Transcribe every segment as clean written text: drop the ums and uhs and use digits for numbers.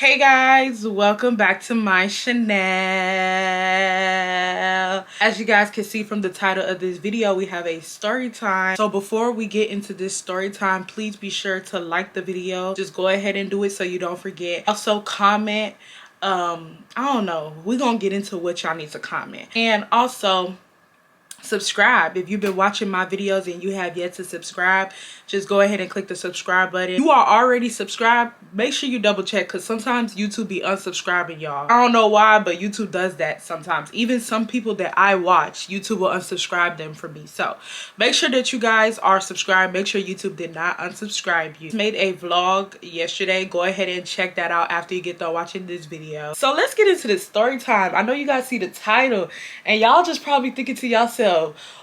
Hey guys, welcome back to my channel. As you guys can see from the title of this video, we have a story time. So before we get into this story time, please be sure to like the video. Just go ahead and do it so you don't forget. Also comment, I don't know, we're gonna get into what y'all need to comment. And also subscribe. If you've been watching my videos and you have yet to subscribe, just go ahead and click the subscribe button. You are already subscribed, make sure you double check, because sometimes YouTube be unsubscribing y'all. I don't know why, but YouTube does that sometimes. Even some people that I watch, YouTube will unsubscribe them for me. So make sure that you guys are subscribed. Make sure YouTube did not unsubscribe you. I made a vlog yesterday. Go ahead and check that out after you get done watching this video. So let's get into the story time. I know you guys see the title and y'all just probably thinking to yourself,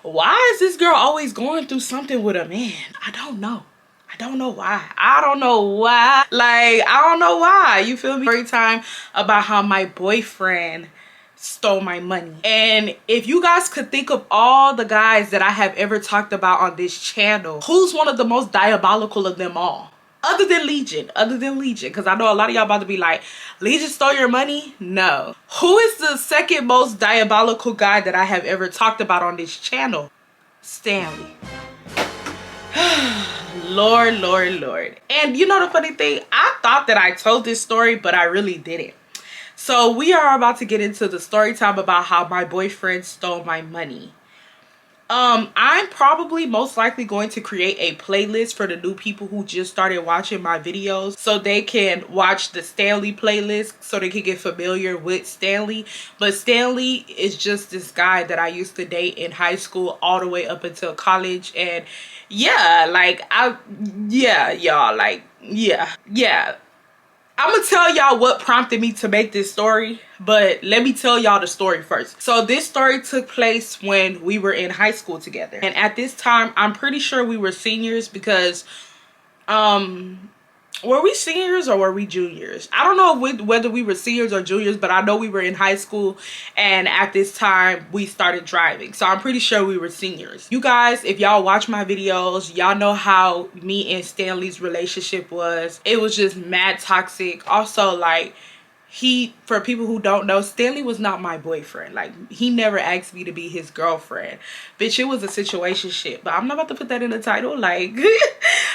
why is this girl always going through something with a man? I don't know. I don't know why. I don't know why. Like, I don't know why. You feel me? Story time about how my boyfriend stole my money. And if you guys could think of all the guys that I have ever talked about on this channel, who's one of the most diabolical of them all? Other than Legion, because I know a lot of y'all about to be like, Legion stole your money? No. Who is the second most diabolical guy that I have ever talked about on this channel? Stanley. Lord. And you know the funny thing? I thought that I told this story, but I really didn't. So we are about to get into the story time about how my boyfriend stole my money. I'm probably most likely going to create a playlist for the new people who just started watching my videos, so they can watch the Stanley playlist so they can get familiar with Stanley. But Stanley is just this guy that I used to date in high school all the way up until college. And yeah, like I'm gonna tell y'all what prompted me to make this story, but let me tell y'all the story first. So this story took place when we were in high school together. And at this time, I'm pretty sure we were seniors because, were we seniors or were we juniors? I don't know whether we were seniors or juniors, but I know we were in high school, and at this time we started driving. So I'm pretty sure we were seniors. You guys, if y'all watch my videos, y'all know how me and Stanley's relationship was. It was just mad toxic. Also, like, for people who don't know, Stanley was not my boyfriend. Like, he never asked me to be his girlfriend. Bitch, it was a situationship. But I'm not about to put that in the title. Like,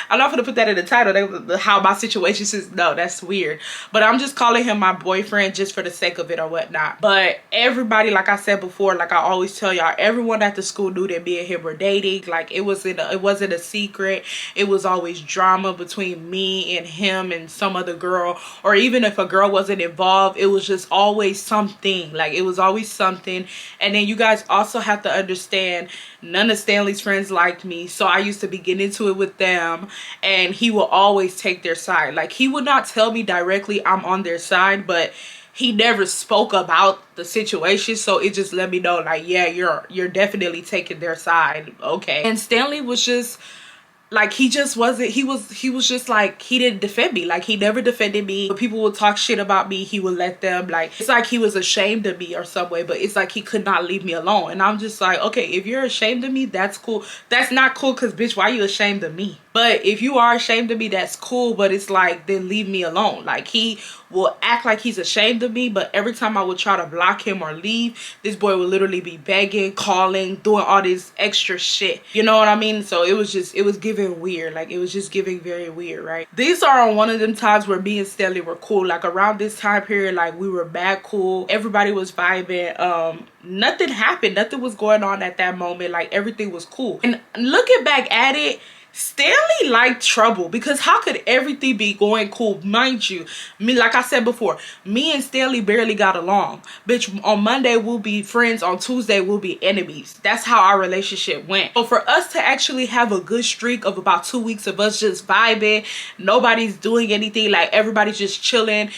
I'm not gonna put that in the title. How my situations is, no, that's weird. But I'm just calling him my boyfriend just for the sake of it or whatnot. But everybody, like I said before, like I always tell y'all, everyone at the school knew that me and him were dating. Like, it wasn't a secret. It was always drama between me and him and some other girl. Or even if a girl wasn't involved, it was just always something. Like, it was always something. And then you guys also have to understand, none of Stanley's friends liked me, so I used to be getting into it with them, and he will always take their side. Like, he would not tell me directly I'm on their side, but he never spoke about the situation, so it just let me know, like, yeah, you're definitely taking their side. Okay. And Stanley was just like, he just wasn't, he was just like, he didn't defend me. Like, he never defended me. When people would talk shit about me, he would let them, like, it's like he was ashamed of me or some way, but it's like he could not leave me alone. And I'm just like, okay, if you're ashamed of me, that's cool. That's not cool, because bitch, why are you ashamed of me? But if you are ashamed of me, that's cool, but it's like, then leave me alone. Like, he will act like he's ashamed of me, but every time I would try to block him or leave, this boy would literally be begging, calling, doing all this extra shit. You know what I mean? So it was giving weird. Like, it was just giving very weird, right? These are on one of them times where me and Stanley were cool. Like, around this time period, like, we were bad cool. Everybody was vibing. Nothing happened. Nothing was going on at that moment. Like, everything was cool. And looking back at it, Stanley liked trouble, because how could everything be going cool? Mind you, me, like I said before, me and Stanley barely got along. Bitch, on Monday we'll be friends, on Tuesday we'll be enemies. That's how our relationship went. So for us to actually have a good streak of about 2 weeks of us just vibing, nobody's doing anything, like, everybody's just chilling,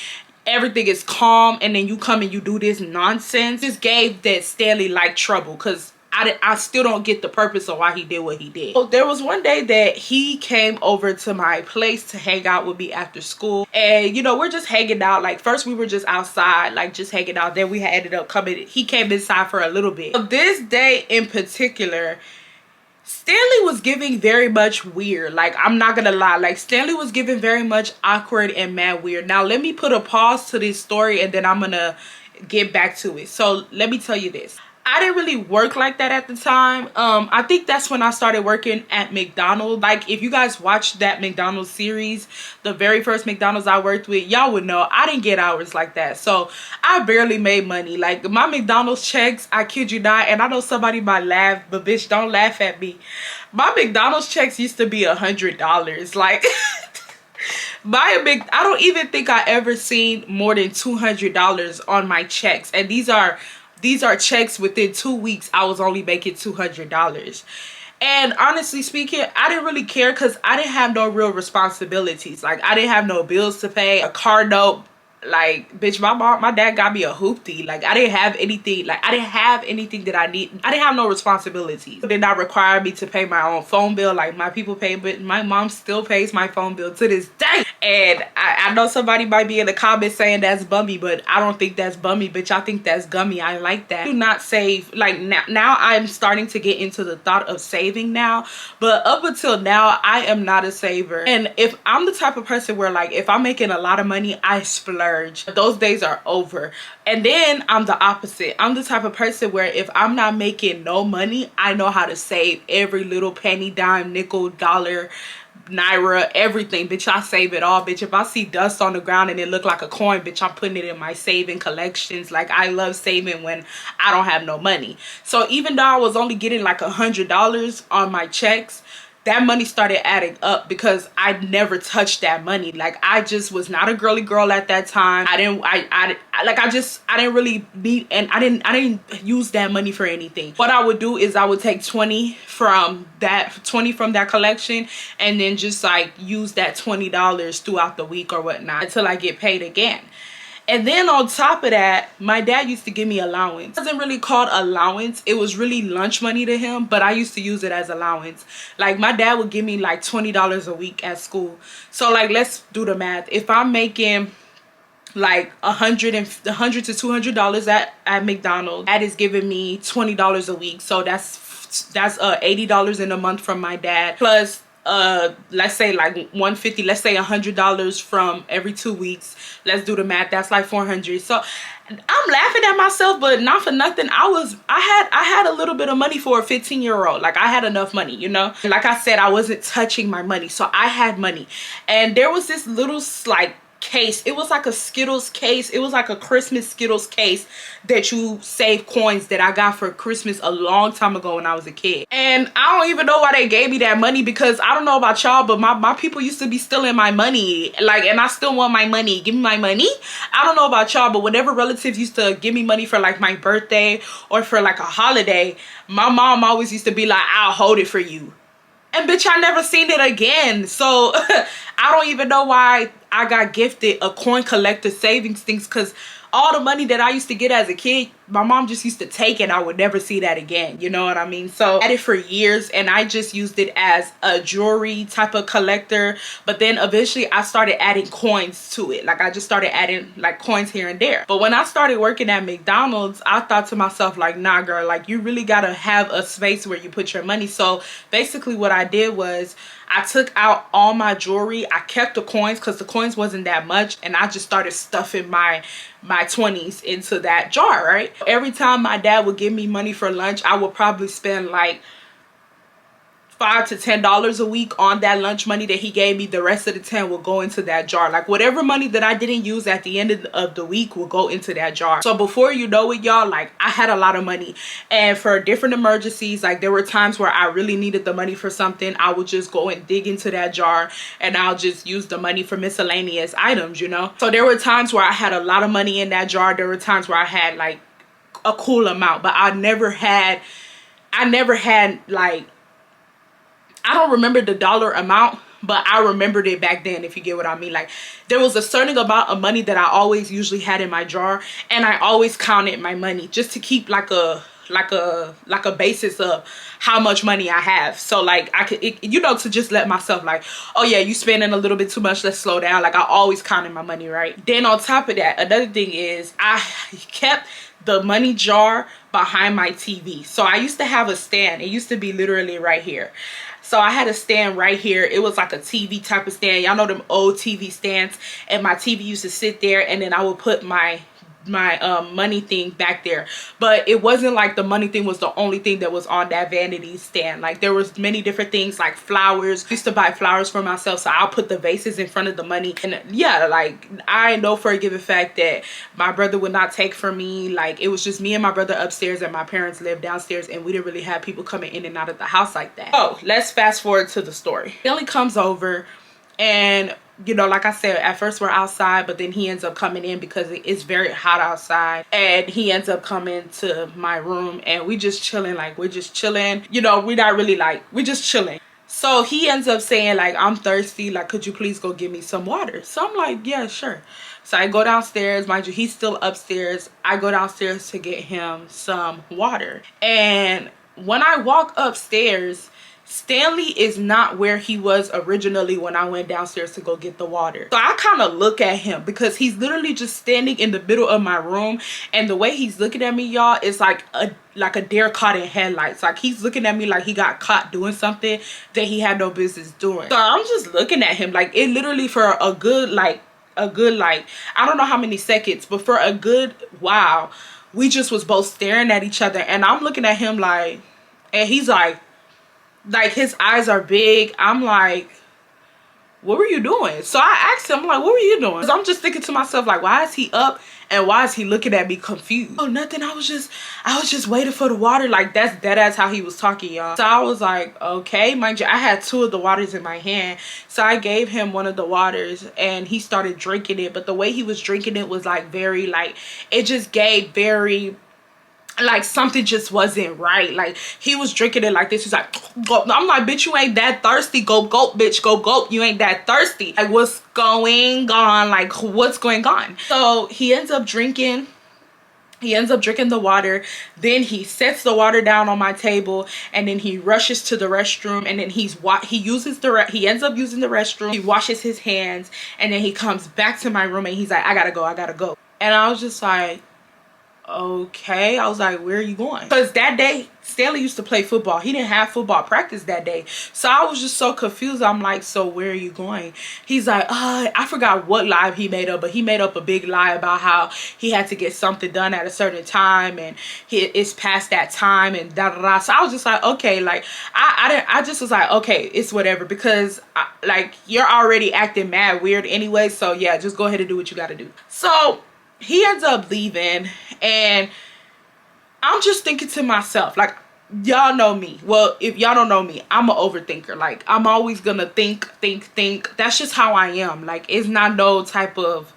everything is calm, and then you come and you do this nonsense, just gave that Stanley liked trouble, because I still don't get the purpose of why he did what he did. So there was one day that he came over to my place to hang out with me after school, and you know, we're just hanging out. Like, first we were just outside, like, just hanging out. Then we ended up coming, he came inside for a little bit. So this day in particular, Stanley was giving very much weird. Like, I'm not gonna lie, like Stanley was giving very much awkward and mad weird. Now let me put a pause to this story and then I'm gonna get back to it. So let me tell you this. I didn't really work like that at the time. I think that's when I started working at McDonald's. Like, if you guys watched that McDonald's series, the very first McDonald's I worked with, y'all would know I didn't get hours like that. So I barely made money. Like, my McDonald's checks, I kid you not, and I know somebody might laugh, but bitch, don't laugh at me. My McDonald's checks used to be $100. Like, I don't even think I ever seen more than $200 on my checks, and these are checks within 2 weeks. I was only making $200. And honestly speaking, I didn't really care because I didn't have no real responsibilities. Like, I didn't have no bills to pay, a car note. Like, bitch, my dad got me a hoopty. Like, I didn't have anything. Like, I didn't have anything that I need. I didn't have no responsibilities. It did not require me to pay my own phone bill like my people pay, but my mom still pays my phone bill to this day. And I know somebody might be in the comments saying that's bummy, but I don't think that's bummy, bitch. I think that's gummy. I like that. Do not save. Like, now I'm starting to get into the thought of saving now, but up until now, I am not a saver. And if I'm the type of person where, like, if I'm making a lot of money, I splurge. Those days are over. And then I'm the opposite. I'm the type of person where if I'm not making no money, I know how to save every little penny, dime, nickel, dollar, naira, everything. Bitch, I save it all. Bitch, if I see dust on the ground and it look like a coin, bitch, I'm putting it in my saving collections. Like, I love saving when I don't have no money. So even though I was only getting like $100 on my checks, that money started adding up because I never touched that money. Like, I just was not a girly girl at that time. I didn't really need, and I didn't use that money for anything. What I would do is I would take 20 from that collection and then just like use that $20 throughout the week or whatnot until I get paid again. And then on top of that, my dad used to give me allowance. It wasn't really called allowance. It was really lunch money to him, but I used to use it as allowance. Like, my dad would give me like $20 a week at school. So, like, let's do the math. If I'm making like $100 to $200 at McDonald's, that is giving me $20 a week. So that's $80 in a month from my dad, plus let's say like $150, let's say $100 from every 2 weeks. Let's do the math. That's like $400. So I'm laughing at myself, but not for nothing. I had a little bit of money for a 15-year-old. Like, I had enough money, you know. Like I said, I wasn't touching my money, so I had money. And there was this little like case. It was like a Skittles case. It was like a Christmas Skittles case that you save coins that I got for Christmas a long time ago when I was a kid. And I don't even know why they gave me that money, because I don't know about y'all, but my people used to be stealing my money. Like, and I still want my money. Give me my money. I don't know about y'all, but whenever relatives used to give me money for like my birthday or for like a holiday, my mom always used to be like, I'll hold it for you. And bitch, I never seen it again. So I don't even know why I got gifted a coin collector savings things, because all the money that I used to get as a kid, my mom just used to take it. I would never see that again. You know what I mean? So I had it for years and I just used it as a jewelry type of collector. But then eventually I started adding coins to it. Like, I just started adding like coins here and there. But when I started working at McDonald's, I thought to myself, like, nah, girl, like, you really gotta have a space where you put your money. So basically what I did was I took out all my jewelry. I kept the coins because the coins wasn't that much, and I just started stuffing my 20s into that jar, right? Every time my dad would give me money for lunch, I would probably spend like $5 to $10 a week on that lunch money that he gave me. The rest of the 10 will go into that jar. Like, whatever money that I didn't use at the end of the week will go into that jar. So before you know it, y'all, like, I had a lot of money. And for different emergencies, like, there were times where I really needed the money for something, I would just go and dig into that jar and I'll just use the money for miscellaneous items, you know? So there were times where I had a lot of money in that jar. There were times where I had like a cool amount, but I never had like, I don't remember the dollar amount, but I remembered it back then, if you get what I mean. Like, there was a certain amount of money that I always usually had in my jar, and I always counted my money just to keep like a basis of how much money I have. So like, I could, you know, to just let myself like, oh yeah, you spending a little bit too much, let's slow down. Like, I always counted my money, right? Then on top of that, another thing is I kept the money jar behind my TV. So I used to have a stand. It used to be literally right here. So I had a stand right here. It was like a TV type of stand. Y'all know them old TV stands. And my TV used to sit there, and then I would put my money thing back there. But it wasn't like the money thing was the only thing that was on that vanity stand. Like there was many different things, like flowers. I used to buy flowers for myself, so I'll put the vases in front of the money. And yeah, like I know for a given fact that my brother would not take from me. Like it was just me and my brother upstairs, and my parents lived downstairs, and we didn't really have people coming in and out of the house like that. Oh, let's fast forward to the story. Billy comes over, and you know, like I said, at first we're outside, but then he ends up coming in because it's very hot outside, and he ends up coming to my room, and we just chilling. Like we're just chilling, you know, we're not really like, we're just chilling. So he ends up saying like, I'm thirsty, like could you please go get me some water? So I'm like, yeah, sure. So I go downstairs. Mind you, he's still upstairs. I go downstairs to get him some water, and when I walk upstairs, Stanley is not where he was originally when I went downstairs to go get the water. So I kind of look at him because he's literally just standing in the middle of my room, and the way he's looking at me, y'all, is like a deer caught in headlights. Like he's looking at me like he got caught doing something that he had no business doing. So I'm just looking at him like, it literally for a good like I don't know how many seconds, but for a good while we just was both staring at each other, and I'm looking at him like, and he's like his eyes are big. I'm like, what were you doing? So I asked him, like, what were you doing? Because I'm just thinking to myself, like, why is he up and why is he looking at me confused? Oh, nothing. I was just waiting for the water. Like that's how he was talking, y'all. So I was like, okay. Mind you, I had 2 of the waters in my hand. So I gave him one of the waters, and he started drinking it. But the way he was drinking it was like very, like, it just gave very, like something just wasn't right. Like he was drinking it like this. He's like, gulp. I'm like, bitch, you ain't that thirsty. Go gulp, bitch. Go gulp. You ain't that thirsty. Like what's going on? Like what's going on? So he ends up drinking. He ends up drinking the water. Then he sets the water down on my table, and then he rushes to the restroom, and then he ends up using the restroom. He washes his hands, and then he comes back to my room, and he's like, I gotta go. And I was just like, okay. I was like, where are you going? Because that day Stanley used to play football. He didn't have football practice that day, so I was just so confused. I'm like, so where are you going? He's like, I forgot what lie he made up, but he made up a big lie about how he had to get something done at a certain time, and it's past that time, and da da da. So I was just like, okay. Like I just was like, okay, it's whatever, because like you're already acting mad weird anyway, so yeah, just go ahead and do what you got to do. So he ends up leaving, and I'm just thinking to myself, like, y'all know me. Well, if y'all don't know me, I'm an overthinker. Like, I'm always gonna think. That's just how I am. Like, it's not no type of,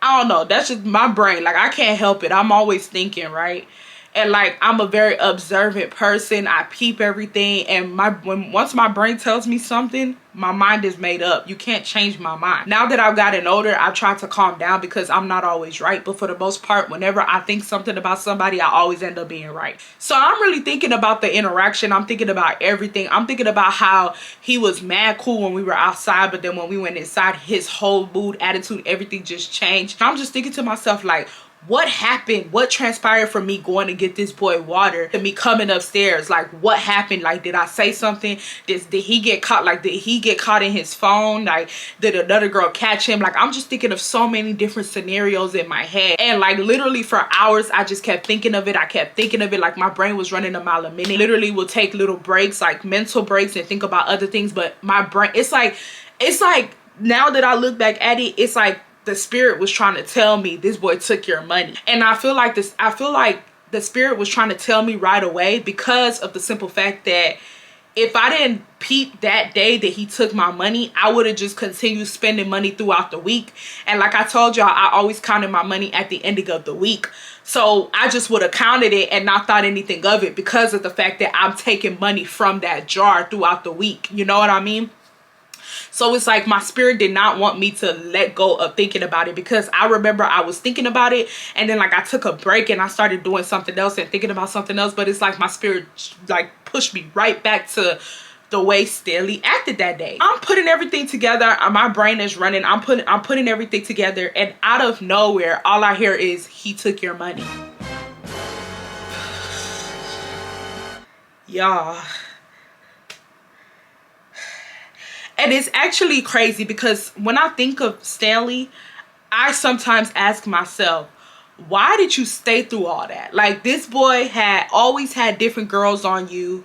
I don't know, that's just my brain. Like, I can't help it. I'm always thinking, right? And like, I'm a very observant person. I peep everything, and once my brain tells me something, my mind is made up. You can't change my mind. Now that I've gotten older, I've tried to calm down, because I'm not always right. But for the most part, whenever I think something about somebody, I always end up being right. So I'm really thinking about the interaction. I'm thinking about everything. I'm thinking about how he was mad cool when we were outside, but then when we went inside, his whole mood, attitude, everything just changed. I'm just thinking to myself, like, what happened? What transpired from me going to get this boy water to me coming upstairs? Like, what happened? Like, did I say something? Did he get caught? Like, did he get caught in his phone? Like, did another girl catch him? Like, I'm just thinking of so many different scenarios in my head. And like, literally for hours, I just kept thinking of it. I kept thinking of it. Like, my brain was running a mile a minute. Literally will take little breaks, like mental breaks, and think about other things. But my brain, it's like now that I look back at it, it's like the spirit was trying to tell me, this boy took your money. And I feel like the spirit was trying to tell me right away, because of the simple fact that if I didn't peep that day that he took my money, I would have just continued spending money throughout the week. And like I told y'all, I always counted my money at the ending of the week. So I just would have counted it and not thought anything of it, because of the fact that I'm taking money from that jar throughout the week. You know what I mean? So it's like my spirit did not want me to let go of thinking about it, because I remember I was thinking about it, and then like I took a break and I started doing something else and thinking about something else. But it's like my spirit like pushed me right back to the way Stanley acted that day. I'm putting everything together. My brain is running. I'm putting everything together, and out of nowhere, all I hear is, he took your money. Y'all. And it's actually crazy because when I think of Stanley, I sometimes ask myself, why did you stay through all that? Like, this boy had always had different girls on you.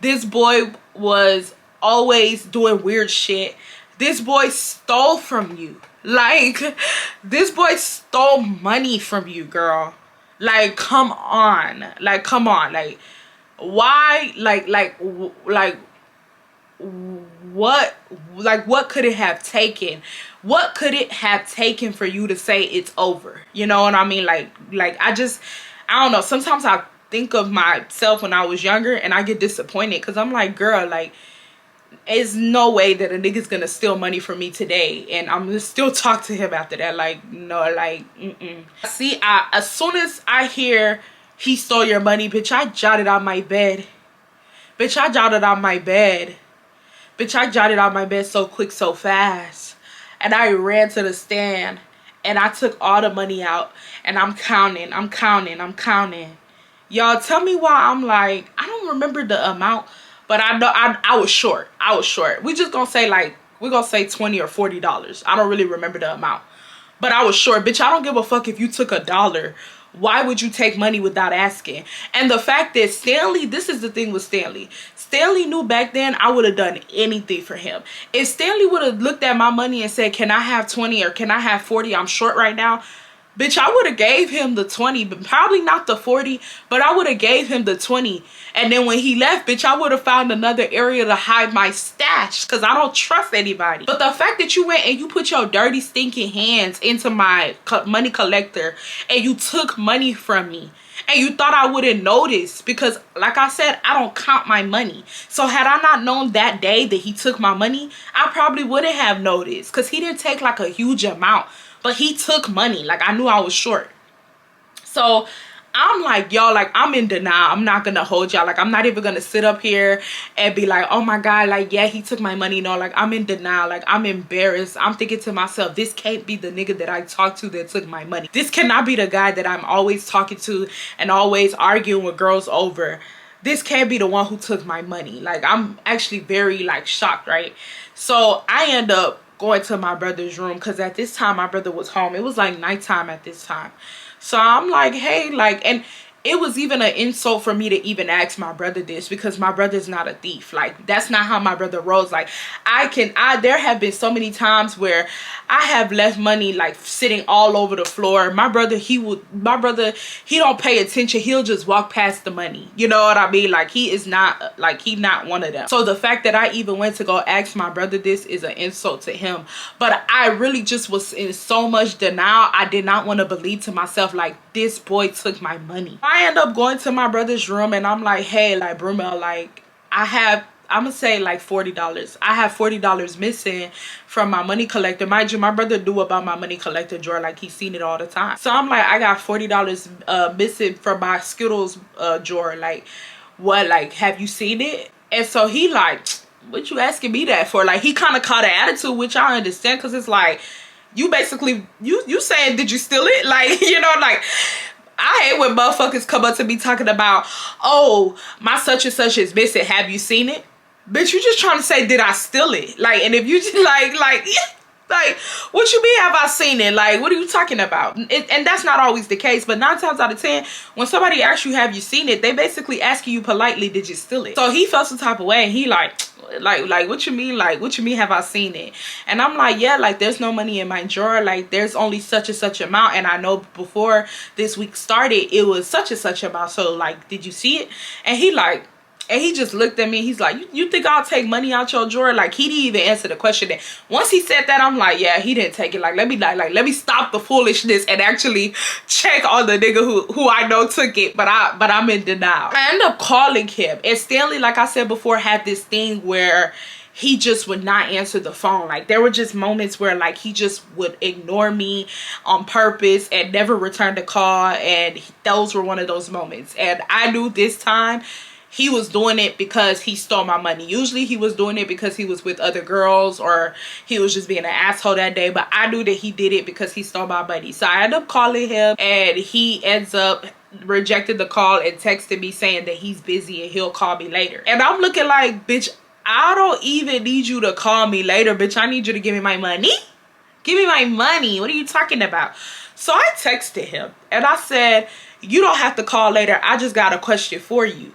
This boy was always doing weird shit. This boy stole from you. Like, this boy stole money from you, girl. Like, come on. Like, come on. Like, why? What could it have taken? What could it have taken for you to say it's over? You know what I mean? Like I don't know. Sometimes I think of myself when I was younger and I get disappointed because I'm like, girl, like, there's no way that a nigga's gonna steal money from me today and I'm gonna still talk to him after that. Like, no, like, See, as soon as I hear he stole your money, bitch, I jotted out my bed. Bitch, I jotted out my bed. Bitch, I jotted out my bed so quick, so fast. And I ran to the stand and I took all the money out and I'm counting. Y'all, tell me why I'm like, I don't remember the amount, but I know I was short. We just gonna say, like, we're gonna say $20 or $40. I don't really remember the amount, but I was short. Bitch, I don't give a fuck if you took $1. Why would you take money without asking? And the fact that Stanley, this is the thing with Stanley. Stanley knew back then I would have done anything for him. If Stanley would have looked at my money and said, can I have 20 or can I have 40? I'm short right now. Bitch, I would have gave him the 20, but probably not the 40, but I would have gave him the 20. And then when he left, bitch, I would have found another area to hide my stash because I don't trust anybody. But the fact that you went and you put your dirty, stinking hands into my money collector and you took money from me and you thought I wouldn't notice because, like I said, I don't count my money. So had I not known that day that he took my money, I probably wouldn't have noticed because he didn't take like a huge amount. But he took money. Like, I knew I was short. So I'm like, y'all, like, I'm in denial. I'm not gonna hold y'all. Like, I'm not even gonna sit up here and be like, oh my God, like, yeah, he took my money. No, like, I'm in denial. Like, I'm embarrassed. I'm thinking to myself, this can't be the nigga that I talked to that took my money. This cannot be the guy that I'm always talking to and always arguing with girls over. This can't be the one who took my money. Like, I'm actually very, like, shocked, right? So I end up going to my brother's room because at this time my brother was home. It was like nighttime at this time. So I'm like, hey, like, and it was even an insult for me to even ask my brother this because my brother's not a thief. Like, that's not how my brother rolls. Like, there have been so many times where I have left money like sitting all over the floor. My brother, he don't pay attention. He'll just walk past the money. You know what I mean? Like, he's not one of them. So the fact that I even went to go ask my brother this is an insult to him. But I really just was in so much denial. I did not want to believe to myself, like, this boy took my money. I end up going to my brother's room and I'm like, hey, like, Brumel, like, I'm gonna say like $40. I have $40 missing from my money collector. Mind you, my brother knew about my money collector drawer. Like, he's seen it all the time. So I'm like, I got $40 missing from my Skittles drawer. Like, what? Like, have you seen it? And so he like, what you asking me that for? Like, he kind of caught an attitude, which I understand because it's like, you basically, you saying, did you steal it? Like, you know, like, I hate when motherfuckers come up to me talking about, oh, my such and such is missing. Have you seen it? Bitch, you just trying to say, did I steal it? Like, and if you just like, what you mean have I seen it? Like, what are you talking about? And that's not always the case, but 9 times out of 10, when somebody asks you, have you seen it? They basically asking you politely, did you steal it? So he felt some type of way and he like, what you mean? Like, what you mean have I seen it? And I'm like, yeah, like, there's no money in my drawer. Like, there's only such and such amount. And I know before this week started, it was such and such amount. So, like, did you see it? And he like, and he just looked at me. He's like, you think I'll take money out your drawer? Like, he didn't even answer the question. And once he said that, I'm like, yeah, he didn't take it. Like, let me stop the foolishness and actually check on the nigga who I know took it. But I'm in denial. I end up calling him. And Stanley, like I said before, had this thing where he just would not answer the phone. Like, there were just moments where, like, he just would ignore me on purpose and never return the call. And those were one of those moments. And I knew this time he was doing it because he stole my money. Usually he was doing it because he was with other girls or he was just being an asshole that day. But I knew that he did it because he stole my money. So I ended up calling him and he ends up rejected the call and texted me saying that he's busy and he'll call me later. And I'm looking like, bitch, I don't even need you to call me later, bitch. I need you to give me my money. Give me my money. What are you talking about? So I texted him and I said, you don't have to call later. I just got a question for you.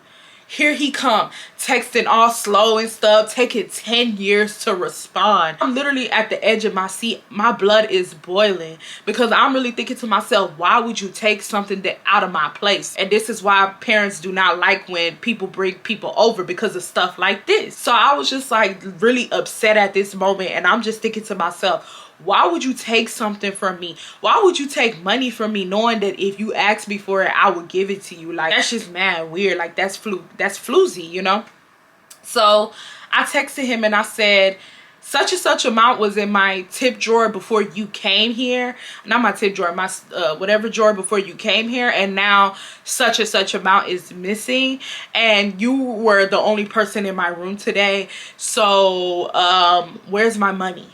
Here he come, texting all slow and stuff, taking 10 years to respond. I'm literally at the edge of my seat. My blood is boiling because I'm really thinking to myself, why would you take something that out of my place? And this is why parents do not like when people bring people over, because of stuff like this. So I was just like really upset at this moment, and I'm just thinking to myself, why would you take something from me? Why would you take money from me knowing that if you asked me for it, I would give it to you? Like, that's just mad weird. Like, that's floozy, you know? So I texted him and I said, such and such amount was in my tip drawer before you came here. Not my tip drawer, my whatever drawer before you came here. And now such and such amount is missing. And you were the only person in my room today. So where's my money?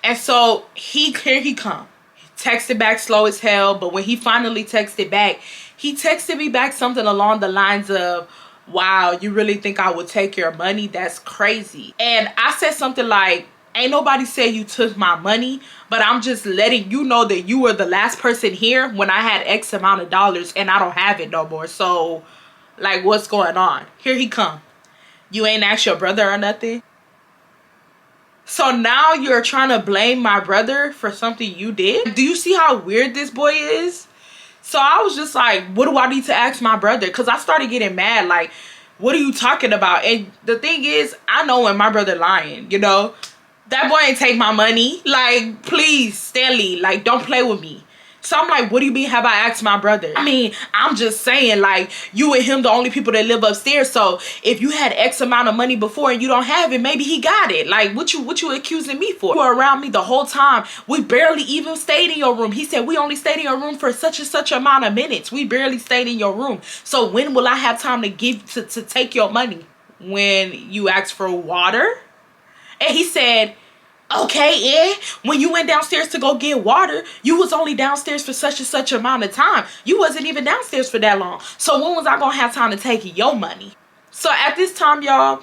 And so here he come. He texted back slow as hell. But when he finally texted back, he texted me back something along the lines of, wow, you really think I would take your money? That's crazy. And I said something like, ain't nobody said you took my money, but I'm just letting you know that you were the last person here when I had X amount of dollars and I don't have it no more. So, like, what's going on? Here he come. You ain't asked your brother or nothing? So now you're trying to blame my brother for something you did? Do you see how weird this boy is? So I was just like, what do I need to ask my brother? Because I started getting mad. Like, what are you talking about? And the thing is, I know when my brother lying, you know? That boy ain't take my money. Like, please, Stanley, like, don't play with me. So I'm like, what do you mean have I asked my brother? I mean, I'm just saying, like, you and him the only people that live upstairs. So if you had X amount of money before and you don't have it, maybe he got it. Like, what you accusing me for? You were around me the whole time. We barely even stayed in your room. He said we only stayed in your room for such and such amount of minutes. We barely stayed in your room. So when will I have time to take your money? When you asked for water? And he said, okay, when you went downstairs to go get water, you was only downstairs for such and such amount of time. You wasn't even downstairs for that long. So when was I gonna have time to take your money? So at this time, y'all,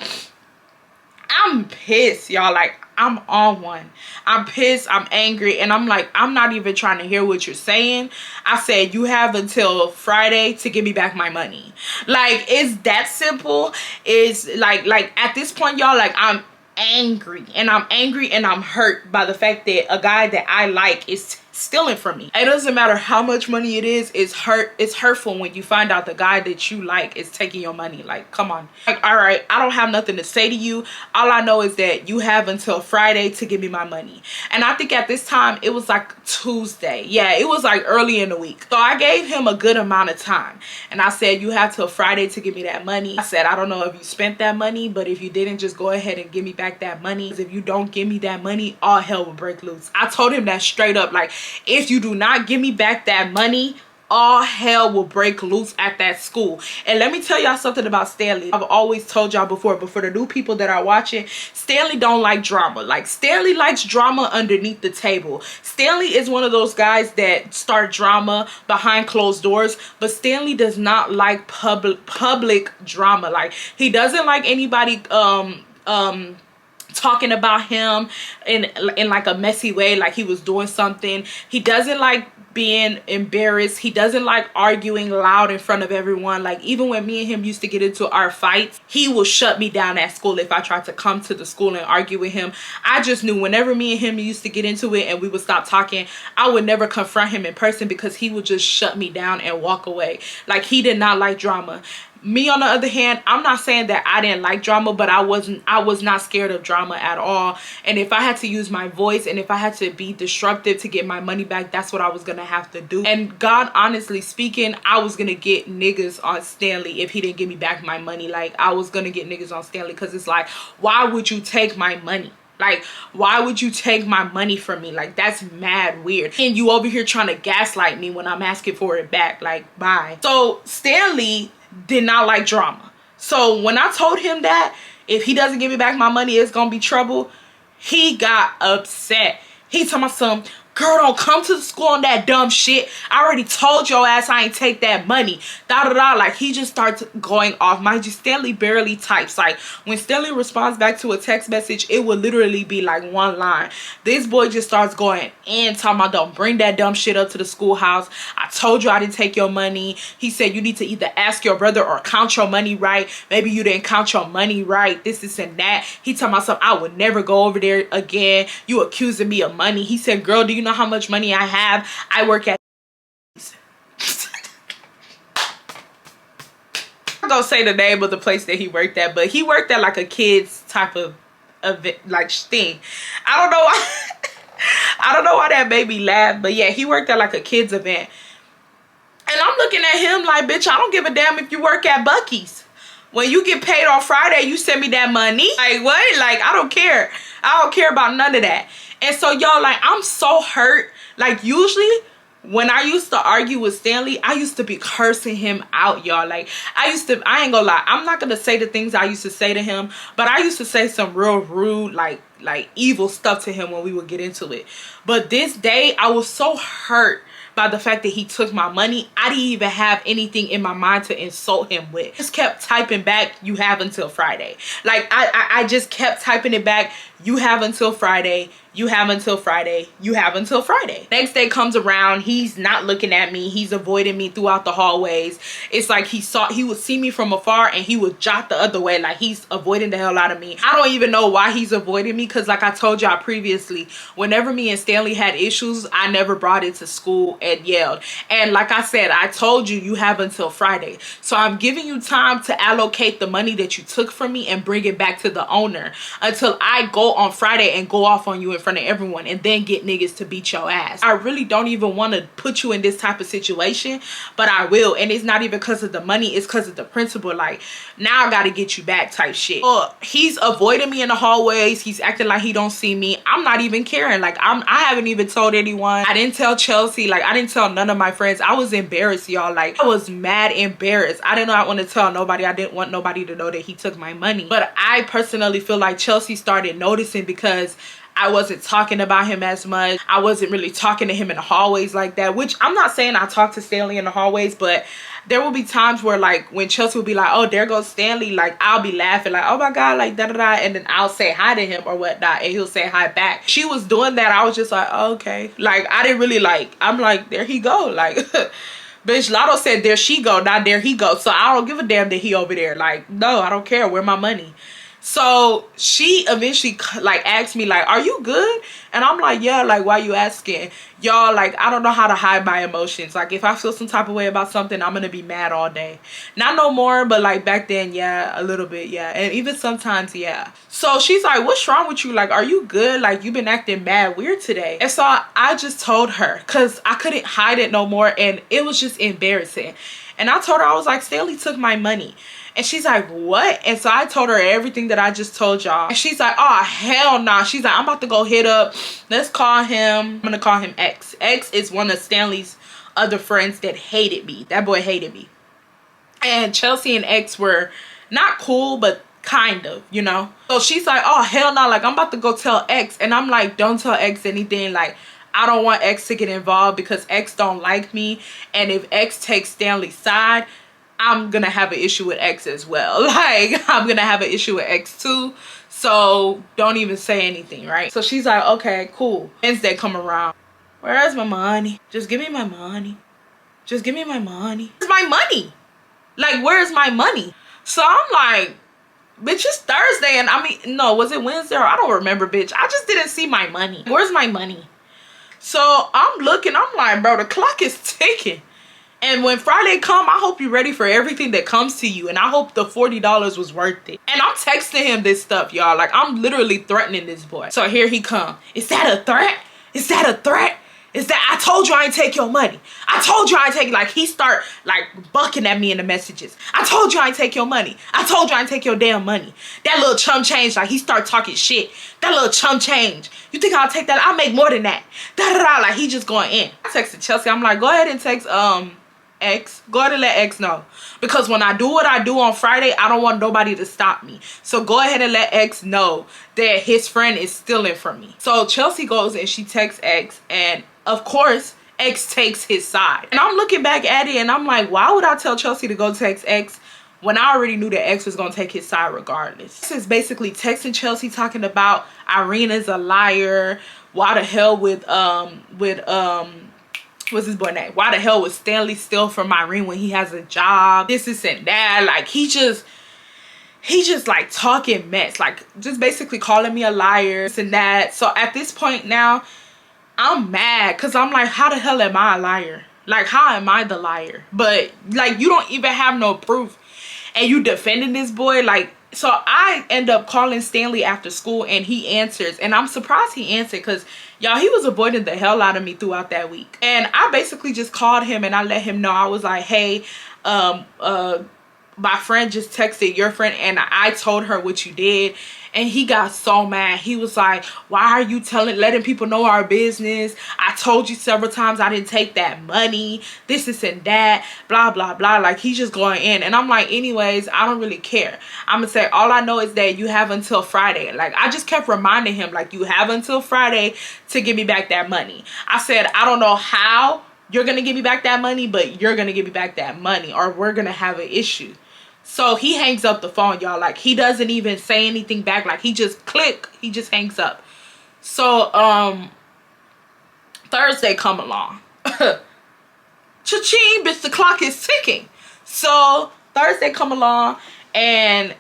I'm pissed, y'all. Like, I'm on one. I'm pissed, I'm angry, and I'm like, I'm not even trying to hear what you're saying. I said, you have until Friday to give me back my money. Like, it's that simple. It's like at this point, y'all, like, I'm angry and I'm hurt by the fact that a guy that I like is stealing from me. It doesn't matter how much money it is. It's hurtful when you find out the guy that you like is taking your money. Like, come on. Like, all right, I don't have nothing to say to you. All I know is that you have until Friday to give me my money. And I think at this time it was like Tuesday. Yeah, it was like early in the week. So I gave him a good amount of time and I said, you have till Friday to give me that money. I said, I don't know if you spent that money, but if you didn't, just go ahead and give me back that money. If you don't give me that money, all hell will break loose. I told him that straight up. Like, if you do not give me back that money, all hell will break loose at that school. And let me tell y'all something about Stanley. I've always told y'all before, but for the new people that are watching, Stanley don't like drama. Like, Stanley likes drama underneath the table. Stanley is one of those guys that start drama behind closed doors, but Stanley does not like public drama. Like, he doesn't like anybody talking about him in like a messy way, like he was doing something. He doesn't like being embarrassed. He doesn't like arguing loud in front of everyone. Like, even when me and him used to get into our fights, he will shut me down at school if I tried to come to the school and argue with him. I just knew whenever me and him used to get into it and we would stop talking, I would never confront him in person because he would just shut me down and walk away. Like, he did not like drama. Me, on the other hand, I'm not saying that I didn't like drama, but I was not scared of drama at all. And if I had to use my voice and if I had to be disruptive to get my money back, that's what I was gonna have to do. And God, honestly speaking, I was gonna get niggas on Stanley if he didn't give me back my money. Like, I was gonna get niggas on Stanley, because it's like, why would you take my money? Like, why would you take my money from me? Like, that's mad weird. And you over here trying to gaslight me when I'm asking for it back. Like, bye. So Stanley did not like drama. So when I told him that if he doesn't give me back my money, it's gonna be trouble, he got upset. He told my son, Girl, don't come to the school on that dumb shit. I already told your ass I ain't take that money. Da da da. Like, he just starts going off. Mind you, Stanley barely types. Like, when Stanley responds back to a text message, it would literally be like one line. This boy just starts going in, talking about don't bring that dumb shit up to the schoolhouse. I told you I didn't take your money. He said you need to either ask your brother or count your money right. Maybe you didn't count your money right. This and that. He talking about something. I would never go over there again. You accusing me of money. He said, girl, do you know how much money I have? I work at I'm gonna say the name of the place that he worked at, but he worked at like a kids type of event, like thing. I don't know why I don't know why that made me laugh, but yeah, he worked at like a kids event. And I'm looking at him like, bitch, I don't give a damn if you work at Buc-ee's. When you get paid on Friday, you send me that money. Like, what? Like, I don't care. I don't care about none of that. And so, y'all, like, I'm so hurt. Like, usually, when I used to argue with Stanley, I used to be cursing him out, y'all. Like, I ain't gonna lie. I'm not gonna say the things I used to say to him, but I used to say some real rude, like evil stuff to him when we would get into it. But this day, I was so hurt by the fact that he took my money. I didn't even have anything in my mind to insult him with. Just kept typing back, you have until Friday. Like, I just kept typing it back, you have until Friday, you have until Friday, you have until Friday. Next day comes around, he's not looking at me, he's avoiding me throughout the hallways. It's like he would see me from afar and he would jot the other way, like he's avoiding the hell out of me. I don't even know why he's avoiding me, because like I told y'all previously, whenever me and Stanley had issues, I never brought it to school and yelled. And like I said, I told you, you have until Friday. So I'm giving you time to allocate the money that you took from me and bring it back to the owner until I go on Friday and go off on you in front of everyone and then get niggas to beat your ass. I really don't even want to put you in this type of situation, but I will. And it's not even because of the money, it's because of the principle. Like, now I gotta get you back type shit. He's avoiding me in the hallways, he's acting like he don't see me. I'm not even caring. Like, I haven't even told anyone. I didn't tell Chelsea, like I didn't tell none of my friends. I was embarrassed, y'all. Like, I was mad embarrassed. I did not want to tell nobody. I didn't want nobody to know that he took my money. But I personally feel like Chelsea started noticing because I wasn't talking about him as much. I wasn't really talking to him in the hallways like that, which I'm not saying I talk to Stanley in the hallways, but there will be times where, like, when Chelsea will be like, oh, there goes Stanley, like, I'll be laughing like, oh my God, like, da da da, and then I'll say hi to him or whatnot, and he'll say hi back. She was doing that. I was just like, oh, okay. Like, I didn't really, like, I'm like, there he go. Like, bitch, Lotto said there she go, not there he go. So I don't give a damn that he over there. Like, no, I don't care. Where my money? So she eventually like asked me like, are you good? And I'm like, yeah. Like, why you asking? Y'all, like, I don't know how to hide my emotions. Like, if I feel some type of way about something, I'm gonna be mad all day. Not no more, but like back then, yeah, a little bit, yeah. And even sometimes, yeah. So she's like, what's wrong with you? Like, are you good? Like, you've been acting mad weird today. And so I just told her, because I couldn't hide it no more, and it was just embarrassing. And I told her, I was like, Stanley took my money. And she's like, what? And so I told her everything that I just told y'all. And she's like, oh, hell nah. She's like, I'm about to go hit up. Let's call him. I'm going to call him X. X is one of Stanley's other friends that hated me. That boy hated me. And Chelsea and X were not cool, but kind of, you know. So she's like, oh, hell nah. Like, I'm about to go tell X. And I'm like, don't tell X anything. Like, I don't want X to get involved because X don't like me. And if X takes Stanley's side, I'm gonna have an issue with X as well. Like, I'm gonna have an issue with X too. So don't even say anything, right? So she's like, okay, cool. Wednesday come around. Where's my money? Just give me my money. Just give me my money. Where's my money? Like, where's my money? So I'm like, bitch, it's Thursday. And I mean, no, was it Wednesday? Or I don't remember, bitch. I just didn't see my money. Where's my money? So I'm looking, I'm like, bro, the clock is ticking. And when Friday come, I hope you're ready for everything that comes to you. And I hope the $40 was worth it. And I'm texting him this stuff, y'all. Like, I'm literally threatening this boy. So here he come. Is that a threat? Is that a threat? Is that, I told you I ain't take your money. I told you I ain't take, like, he start, like, bucking at me in the messages. I told you I ain't take your money. I told you I ain't take your damn money. That little chum change, like, he start talking shit. That little chum change. You think I'll take that? I'll make more than that. Da da da, like, he just going in. I texted Chelsea. I'm like, go ahead and text, X, go ahead and let X know, because when I do what I do on Friday, I don't want nobody to stop me. So go ahead and let X know that his friend is stealing from me. So Chelsea goes and she texts X, and of course X takes his side. And I'm looking back at it and I'm like, why would I tell Chelsea to go text X when I already knew that X was gonna take his side regardless? This is basically texting Chelsea talking about Irene is a liar. Why the hell would what's his boy name? Why the hell would Stanley steal from Irene when he has a job? This and that. Like he just like talking mess, like just basically calling me a liar, this and that. So at this point now, I'm mad because I'm like, how the hell am I a liar? Like, how am I the liar? But like, you don't even have no proof and you defending this boy. Like, so I end up calling Stanley after school and he answers, and I'm surprised he answered because y'all, he was avoiding the hell out of me throughout that week. And I basically just called him and I let him know. I was like, hey, my friend just texted your friend and I told her what you did. And he got so mad. He was like, why are you letting people know our business? I told you several times I didn't take that money, this and that, blah blah blah. Like, he's just going in. And I'm like, anyways, I don't really care. I'm gonna say, all I know is that you have until Friday. Like, I just kept reminding him, like, you have until Friday to give me back that money. I said, I don't know how you're gonna give me back that money, but you're gonna give me back that money or we're gonna have an issue. So he hangs up the phone, y'all. Like, he doesn't even say anything back. Like, he just he just hangs up. So Thursday come along. Cha-ching, bitch, the clock is ticking. So Thursday come along and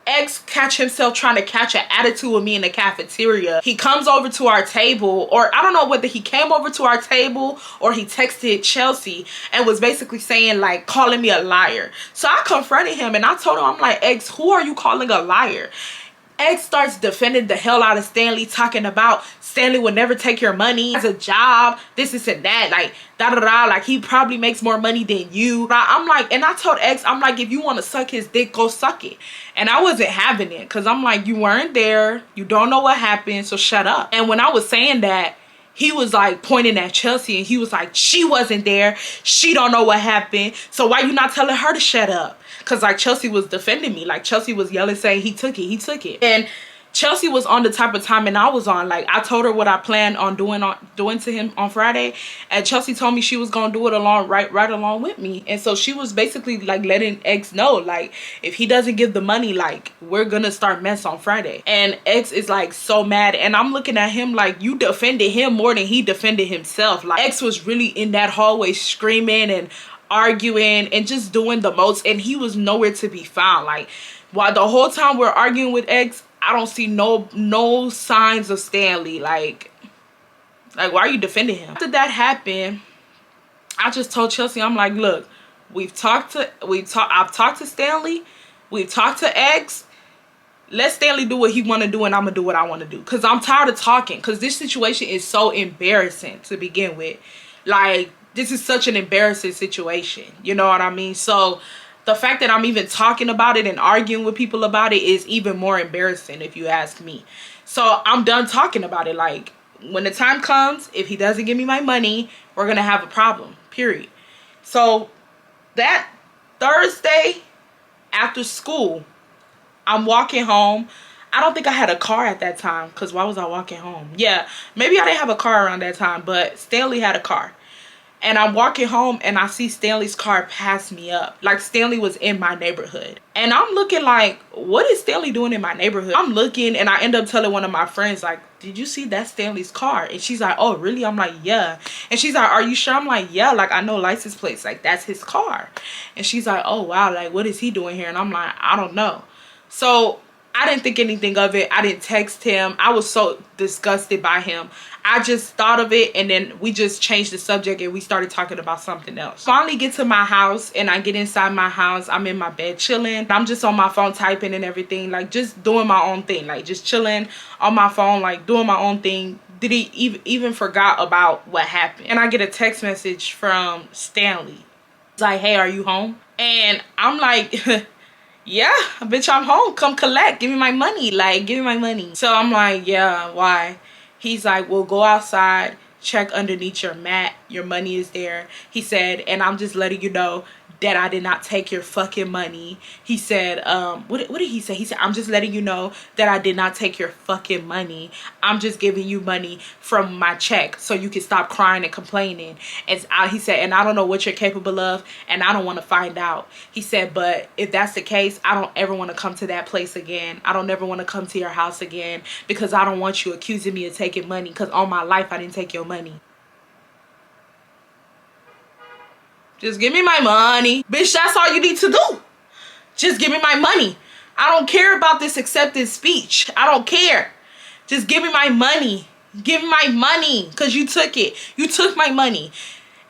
X catch himself trying to catch an attitude with me in the cafeteria. He comes over to our table, or I don't know whether he came over to our table or he texted Chelsea and was basically saying, like, calling me a liar. So I confronted him and I told him, I'm like, X, who are you calling a liar? X starts defending the hell out of Stanley, talking about Stanley would never take your money as a job, this and that, like da da da, like he probably makes more money than you. I'm like, and I told X, I'm like, if you want to suck his dick, go suck it. And I wasn't having it because I'm like, you weren't there, you don't know what happened, so shut up. And when I was saying that, he was like pointing at Chelsea and he was like, she wasn't there, she don't know what happened, so why you not telling her to shut up? Because like Chelsea was defending me. Like, Chelsea was yelling saying he took it. And Chelsea was on the type of time and I was on. Like, I told her what I planned on doing to him on Friday, and Chelsea told me she was gonna do it right along with me. And so she was basically like letting X know, like, if he doesn't give the money, like, we're gonna start mess on Friday. And X is like so mad, and I'm looking at him like, you defended him more than he defended himself. Like, X was really in that hallway screaming and arguing and just doing the most, and he was nowhere to be found. Like, while the whole time we're arguing with X, I don't see no signs of Stanley. Like why are you defending him? After that happened, I just told Chelsea, I'm like, look, I've talked to Stanley, we've talked to X. Let Stanley do what he want to do and I'm gonna do what I want to do, because I'm tired of talking, because this situation is so embarrassing to begin with. Like, this is such an embarrassing situation, you know what I mean? So the fact that I'm even talking about it and arguing with people about it is even more embarrassing, if you ask me. So I'm done talking about it. Like, when the time comes, if he doesn't give me my money, we're gonna have a problem, period. So that Thursday after school, I'm walking home. I don't think I had a car at that time, because why was I walking home? Yeah, maybe I didn't have a car around that time, but Stanley had a car. And I'm walking home and I see Stanley's car pass me up. Like, Stanley was in my neighborhood. And I'm looking like, what is Stanley doing in my neighborhood? I'm looking and I end up telling one of my friends, like, did you see that Stanley's car? And she's like, oh, really? I'm like, yeah. And she's like, are you sure? I'm like, yeah, like, I know license plates. Like, that's his car. And she's like, oh, wow, like, what is he doing here? And I'm like, I don't know. So I didn't think anything of it. I didn't text him. I was so disgusted by him. I just thought of it, and then we just changed the subject and we started talking about something else. Finally get to my house and I get inside my house. I'm in my bed chilling. I'm just on my phone typing and everything, like just doing my own thing, like just chilling on my phone, like doing my own thing. Did he even forgot about what happened? And I get a text message from Stanley. It's like, hey, are you home? And I'm like, yeah, bitch, I'm home. Come collect. Give me my money. Like, give me my money. So I'm like, yeah, why? He's like, well, go outside, check underneath your mat, your money is there. He said, and I'm just letting you know that I did not take your fucking money. He said, what did he say? He said, I'm just letting you know that I did not take your fucking money. I'm just giving you money from my check so you can stop crying and complaining. And he said, and I don't know what you're capable of, and I don't want to find out. He said, but if that's the case, I don't ever want to come to that place again. I don't ever want to come to your house again, because I don't want you accusing me of taking money, because all my life I didn't take your money. Just give me my money. Bitch, that's all you need to do. Just give me my money. I don't care about this acceptance speech. I don't care. Just give me my money. Give me my money, because you took it. You took my money.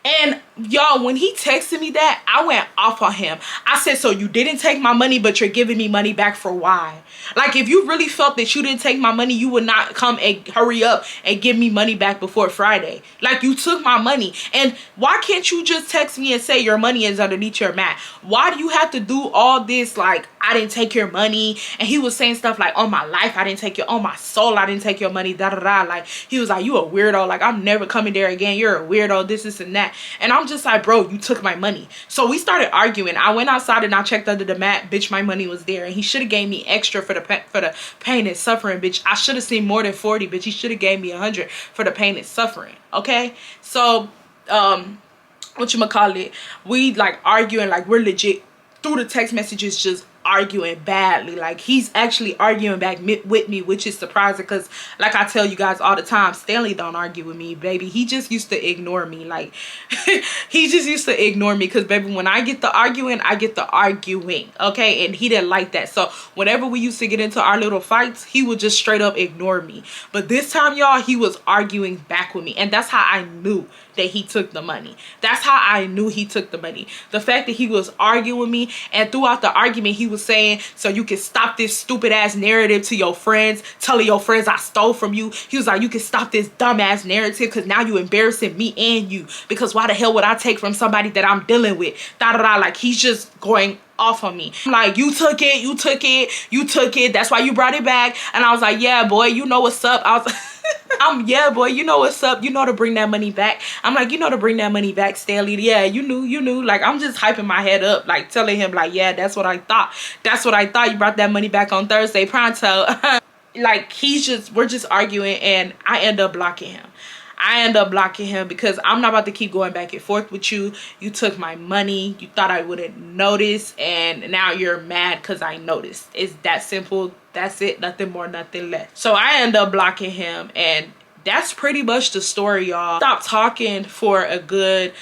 And y'all, when he texted me that, I went off on him. I said, so you didn't take my money, but you're giving me money back for why? Like, if you really felt that you didn't take my money, you would not come and hurry up and give me money back before Friday. Like, you took my money. And why can't you just text me and say your money is underneath your mat? Why do you have to do all this, like, I didn't take your money? And he was saying stuff like, on my life, I didn't take your, on my soul, I didn't take your money, da da da. Like, he was like, you a weirdo. Like, I'm never coming there again. You're a weirdo, this and that. And I'm just like, bro, you took my money. So we started arguing. I went outside and I checked under the mat. Bitch, my money was there. And he should have gave me extra for the pain and suffering, bitch. I should have seen more than 40, bitch. He should have gave me 100 for the pain and suffering. Okay? So, whatchamacallit, we like arguing, like we're legit through the text messages, just arguing badly. Like, he's actually arguing back with me, which is surprising, because like I tell you guys all the time, Stanley don't argue with me, baby. He just used to ignore me. Like, he just used to ignore me, because baby, when I get the arguing, I get the arguing, okay? And he didn't like that. So whenever we used to get into our little fights, he would just straight up ignore me. But this time, y'all, he was arguing back with me, and that's how I knew that he took the money. That's how I knew he took the money. The fact that he was arguing with me, and throughout the argument he was saying, so you can stop this stupid ass narrative to your friends, telling your friends I stole from you. He was like, you can stop this dumb ass narrative, because now you embarrassing me and you, because why the hell would I take from somebody that I'm dealing with, da da da. Like, he's just going off on me. I'm like, you took it, you took it, you took it, that's why you brought it back. And I was like, yeah boy, you know what's up. I was yeah boy, you know what's up, you know to bring that money back. I'm like, you know to bring that money back, Stanley. Yeah, you knew. Like, I'm just hyping my head up, like telling him like, yeah, that's what I thought, you brought that money back on Thursday pronto. Like, we're just arguing, and I end up blocking him. Because I'm not about to keep going back and forth with you. You took my money. You thought I wouldn't notice, and now you're mad because I noticed. It's that simple. That's it. Nothing more, nothing less. So I end up blocking him, and that's pretty much the story, y'all. Stopped talking for a good,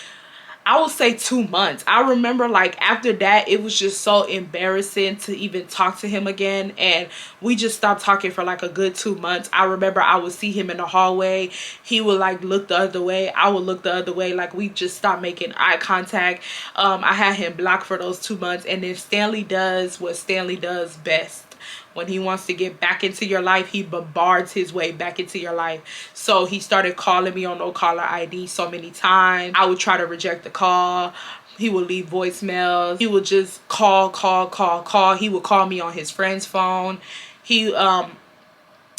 I would say, 2 months. I remember, like, after that, it was just so embarrassing to even talk to him again, and we just stopped talking for like a good 2 months. I remember I would see him in the hallway. He would like look the other way. I would look the other way. Like, we just stopped making eye contact. I had him blocked for those 2 months, and then Stanley does what Stanley does best. When he wants to get back into your life, he bombards his way back into your life. So he started calling me on no caller ID so many times. I would try to reject the call. He would leave voicemails. He would just call. He would call me on his friend's phone.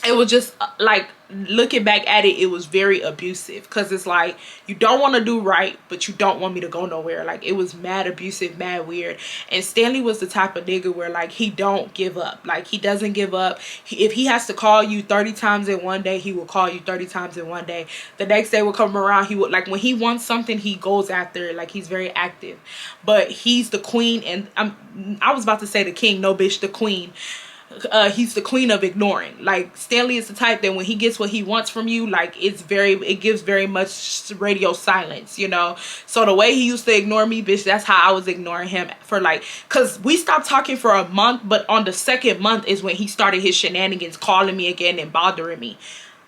It was just like, looking back at it, it was very abusive, because it's like, you don't want to do right, but you don't want me to go nowhere. Like, it was mad abusive, mad weird. And Stanley was the type of nigga where, like, he don't give up. Like, he doesn't give up. If he has to call you 30 times in one day, he will call you 30 times in one day. The next day will come around, he would, like, when he wants something, he goes after it. Like, he's very active. But he's the queen, and I was about to say the king. No, bitch, the queen. He's the queen of ignoring. Like, Stanley is the type that when he gets what he wants from you, like, it gives very much radio silence, you know. So the way he used to ignore me, bitch, that's how I was ignoring him for, like, because we stopped talking for a month, but on the second month is when he started his shenanigans, calling me again and bothering me.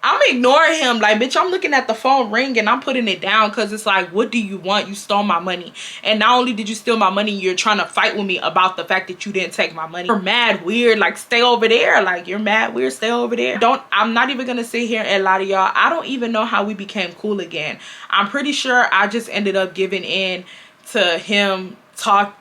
I'm ignoring him. Like, bitch, I'm looking at the phone ring and I'm putting it down, because it's like, what do you want? You stole my money. And not only did you steal my money, you're trying to fight with me about the fact that you didn't take my money. You're mad weird. Like, stay over there. Like, you're mad weird. Stay over there. I'm not even going to sit here and lie to y'all. I don't even know how we became cool again. I'm pretty sure I just ended up giving in to him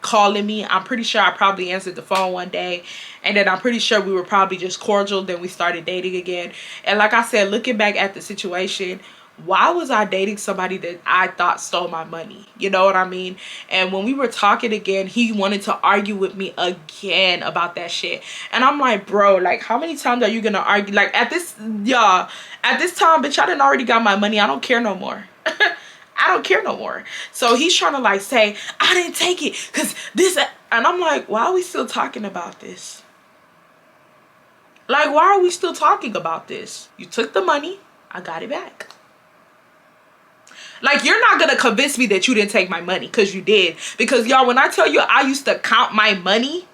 calling me. I'm pretty sure I probably answered the phone one day, and then I'm pretty sure we were probably just cordial. Then we started dating again. And like I said, looking back at the situation, why was I dating somebody that I thought stole my money? You know what I mean? And when we were talking again, he wanted to argue with me again about that shit. And I'm like, bro, like, how many times are you gonna argue? Like, at this, y'all, at this time, bitch, I done already got my money. I don't care no more. I don't care no more. So he's trying to like say, I didn't take it because this, and I'm like, why are we still talking about this? Like, why are we still talking about this? You took the money, I got it back. Like, you're not gonna convince me that you didn't take my money, because you did. Because y'all, when I tell you I used to count my money,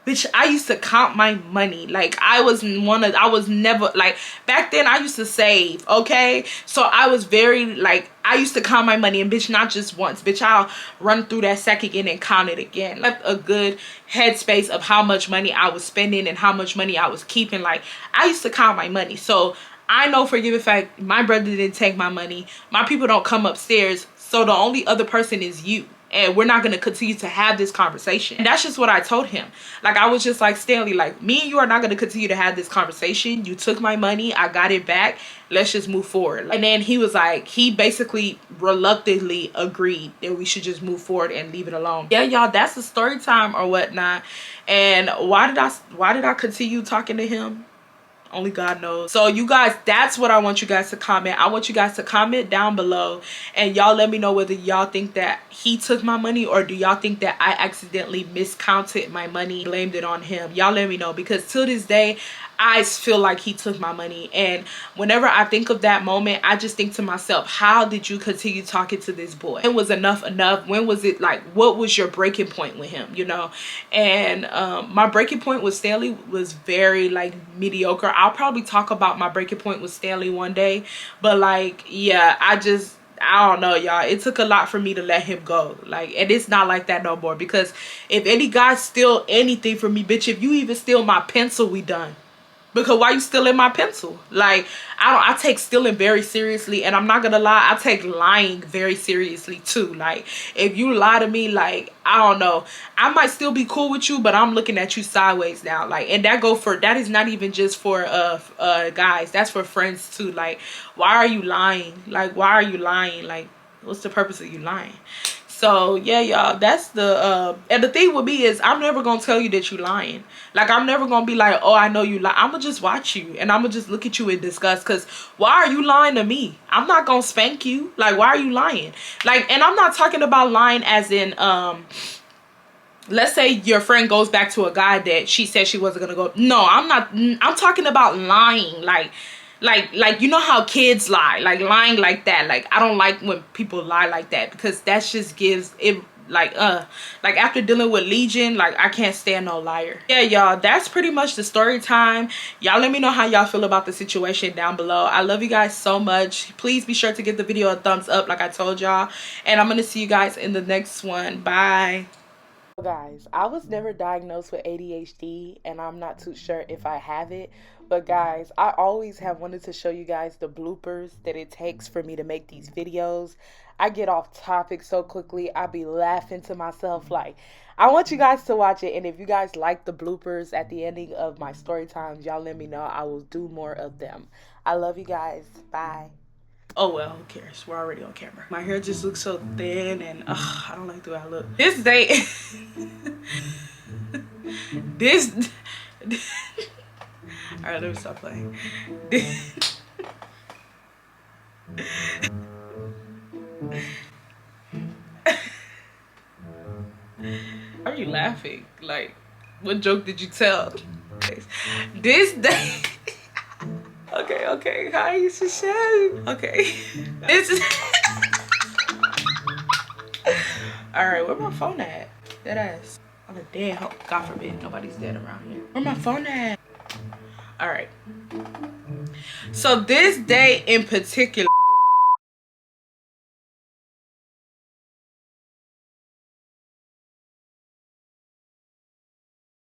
bitch, I used to count my money. Like, I was never, like, back then I used to save, okay? So I was very, like, I used to count my money, and bitch, not just once. Bitch, I'll run through that sack again and count it again. Like, a good headspace of how much money I was spending and how much money I was keeping. Like, I used to count my money. So I know for a given fact, my brother didn't take my money. My people don't come upstairs. So the only other person is you. And we're not going to continue to have this conversation. And that's just what I told him. Like, I was just like, Stanley, like, me and you are not going to continue to have this conversation. You took my money. I got it back. Let's just move forward. And then he was like, he basically reluctantly agreed that we should just move forward and leave it alone. Yeah, y'all, that's the story time or whatnot. And why did I continue talking to him? Only God knows. So you guys, that's what I want you guys to comment. I want you guys to comment down below, and y'all let me know whether y'all think that he took my money, or do y'all think that I accidentally miscounted my money, blamed it on him. Y'all let me know, because till this day I feel like he took my money. And whenever I think of that moment, I just think to myself, how did you continue talking to this boy? It was enough. When was it, like, what was your breaking point with him, you know? And my breaking point with Stanley was very, like, mediocre. I'll probably talk about my breaking point with Stanley one day, but, like, yeah, I don't know, y'all. It took a lot for me to let him go. Like, and it's not like that no more, because if any guy steal anything from me, bitch, if you even steal my pencil, we done. Because why you stealing my pencil? Like, I take stealing very seriously, and I'm not gonna lie, I take lying very seriously too. Like, if you lie to me, like, I don't know, I might still be cool with you, but I'm looking at you sideways now. Like, and that is not even just for guys, that's for friends too. Like, why are you lying? Like, why are you lying? Like, what's the purpose of you lying? So yeah, y'all, that's the and the thing with me is, I'm never gonna tell you that you lying. Like, I'm never gonna be like, oh, I know you lie. I'm gonna just watch you, and I'm gonna just look at you in disgust. Because why are you lying to me? I'm not gonna spank you. Like, why are you lying? Like, and I'm not talking about lying as in let's say your friend goes back to a guy that she said she wasn't gonna go. No, I'm not. I'm talking about lying, like you know how kids lie, like lying like that. Like, I don't like when people lie like that, because that just gives it, like after dealing with Legion, like, I can't stand no liar. Yeah, y'all, that's pretty much the story time. Y'all let me know how y'all feel about the situation down below. I love you guys so much. Please be sure to give the video a thumbs up, like I told y'all, and I'm gonna see you guys in the next one. Bye. Guys, I was never diagnosed with ADHD, and I'm not too sure if I have it, but guys, I always have wanted to show you guys the bloopers that it takes for me to make these videos. I get off topic so quickly, I be laughing to myself. Like, I want you guys to watch it, and if you guys like the bloopers at the ending of my story times, y'all let me know. I will do more of them. I love you guys. Bye. Oh well, who cares? We're already on camera. My hair just looks so thin, and I don't like the way I look. This day, all right, let me stop playing. Are you laughing? Like, what joke did you tell? This day. Okay, hi, it's a shame. Okay, it's all right. Where my phone at? That ass. I'm a dead hoe. God forbid nobody's dead around here. Where my phone at? All right. So this day in particular.